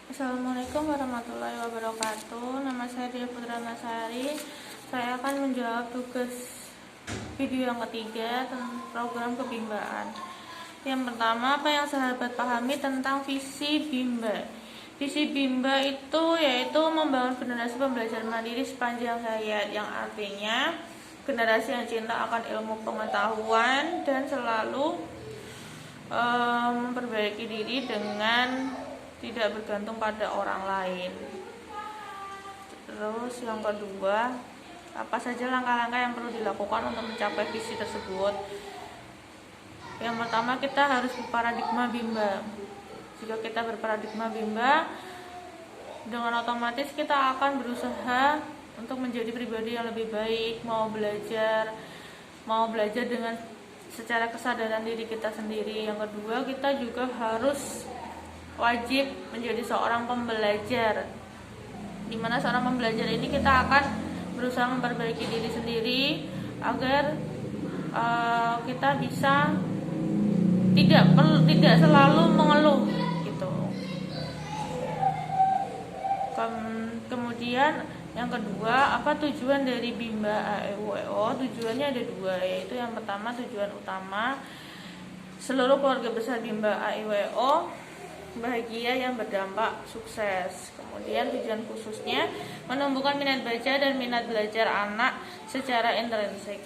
Assalamualaikum warahmatullahi wabarakatuh. Nama saya Dia Putra Nasari. Saya akan menjawab tugas video yang ketiga tentang program kebimbaan. Yang pertama, apa yang sahabat pahami tentang visi Bimba? Visi Bimba itu yaitu membangun generasi pembelajar mandiri sepanjang hayat, yang artinya generasi yang cinta akan ilmu pengetahuan dan selalu memperbaiki diri dengan tidak bergantung pada orang lain. Terus yang kedua, apa saja langkah-langkah yang perlu dilakukan untuk mencapai visi tersebut? Yang pertama, kita harus berparadigma Bimba. Jika kita berparadigma Bimba, dengan otomatis kita akan berusaha untuk menjadi pribadi yang lebih baik, mau belajar dengan secara kesadaran diri kita sendiri. Yang kedua, kita juga harus wajib menjadi seorang pembelajar, dimana seorang pembelajar ini kita akan berusaha memperbaiki diri sendiri agar kita bisa tidak selalu mengeluh gitu. Kemudian yang kedua, apa tujuan dari Bimba AEWO? Tujuannya ada dua, yaitu yang pertama, tujuan utama seluruh keluarga besar Bimba AEWO bahagia yang berdampak sukses. Kemudian tujuan khususnya menumbuhkan minat baca dan minat belajar anak secara intrinsik.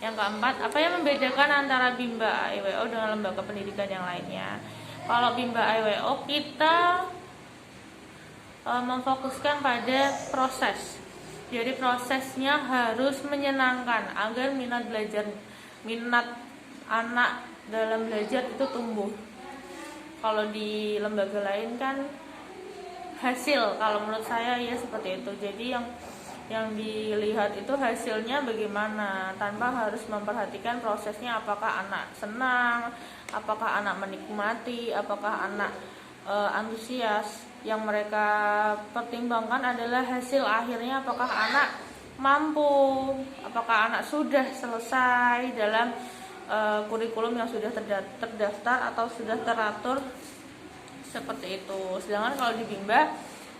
Yang keempat, apa yang membedakan antara Bimba AEWO dengan lembaga pendidikan yang lainnya? Kalau Bimba AEWO kita memfokuskan pada proses. Jadi prosesnya harus menyenangkan agar minat anak dalam belajar itu tumbuh. Kalau di lembaga lain kan hasil, kalau menurut saya ya seperti itu. Jadi yang dilihat itu hasilnya bagaimana, tanpa harus memperhatikan prosesnya, apakah anak senang, apakah anak menikmati, apakah anak antusias. Yang mereka pertimbangkan adalah hasil akhirnya, apakah anak mampu, apakah anak sudah selesai dalam kurikulum yang sudah terdaftar atau sudah teratur seperti itu. Sedangkan kalau di Bimba,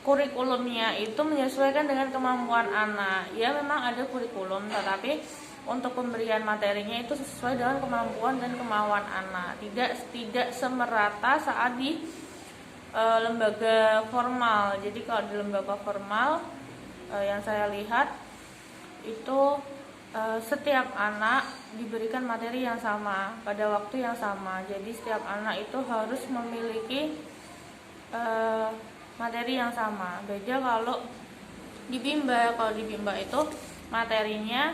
kurikulumnya itu menyesuaikan dengan kemampuan anak. Ya memang ada kurikulum, tetapi untuk pemberian materinya itu sesuai dengan kemampuan dan kemauan anak. Tidak semerata saat di lembaga formal. Jadi kalau di lembaga formal yang saya lihat itu setiap anak diberikan materi yang sama pada waktu yang sama. Jadi setiap anak itu harus memiliki materi yang sama. Beda kalau di Bimba. Kalau di Bimba itu materinya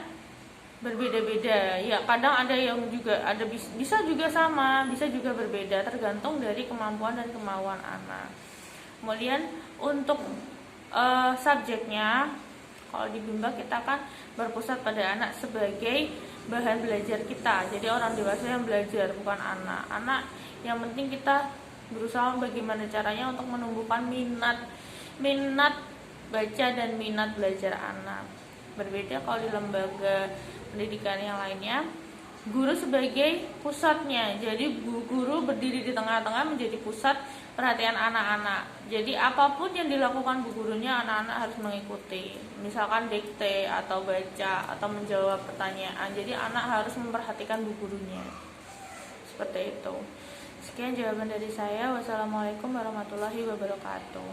berbeda-beda. Ya kadang ada yang juga bisa juga sama, bisa juga berbeda, tergantung dari kemampuan dan kemauan anak. Kemudian untuk subjeknya, kalau di Bimba kita kan berpusat pada anak sebagai bahan belajar kita. Jadi orang dewasa yang belajar, bukan anak. Anak yang penting kita berusaha bagaimana caranya untuk menumbuhkan minat baca dan minat belajar anak. Berbeda kalau di lembaga pendidikan yang lainnya, guru sebagai pusatnya. Jadi guru berdiri di tengah-tengah menjadi pusat perhatian anak-anak. Jadi apapun yang dilakukan bu gurunya, anak-anak harus mengikuti. Misalkan dikte atau baca atau menjawab pertanyaan. Jadi anak harus memperhatikan bu gurunya. Seperti itu. Sekian jawaban dari saya. Wassalamualaikum warahmatullahi wabarakatuh.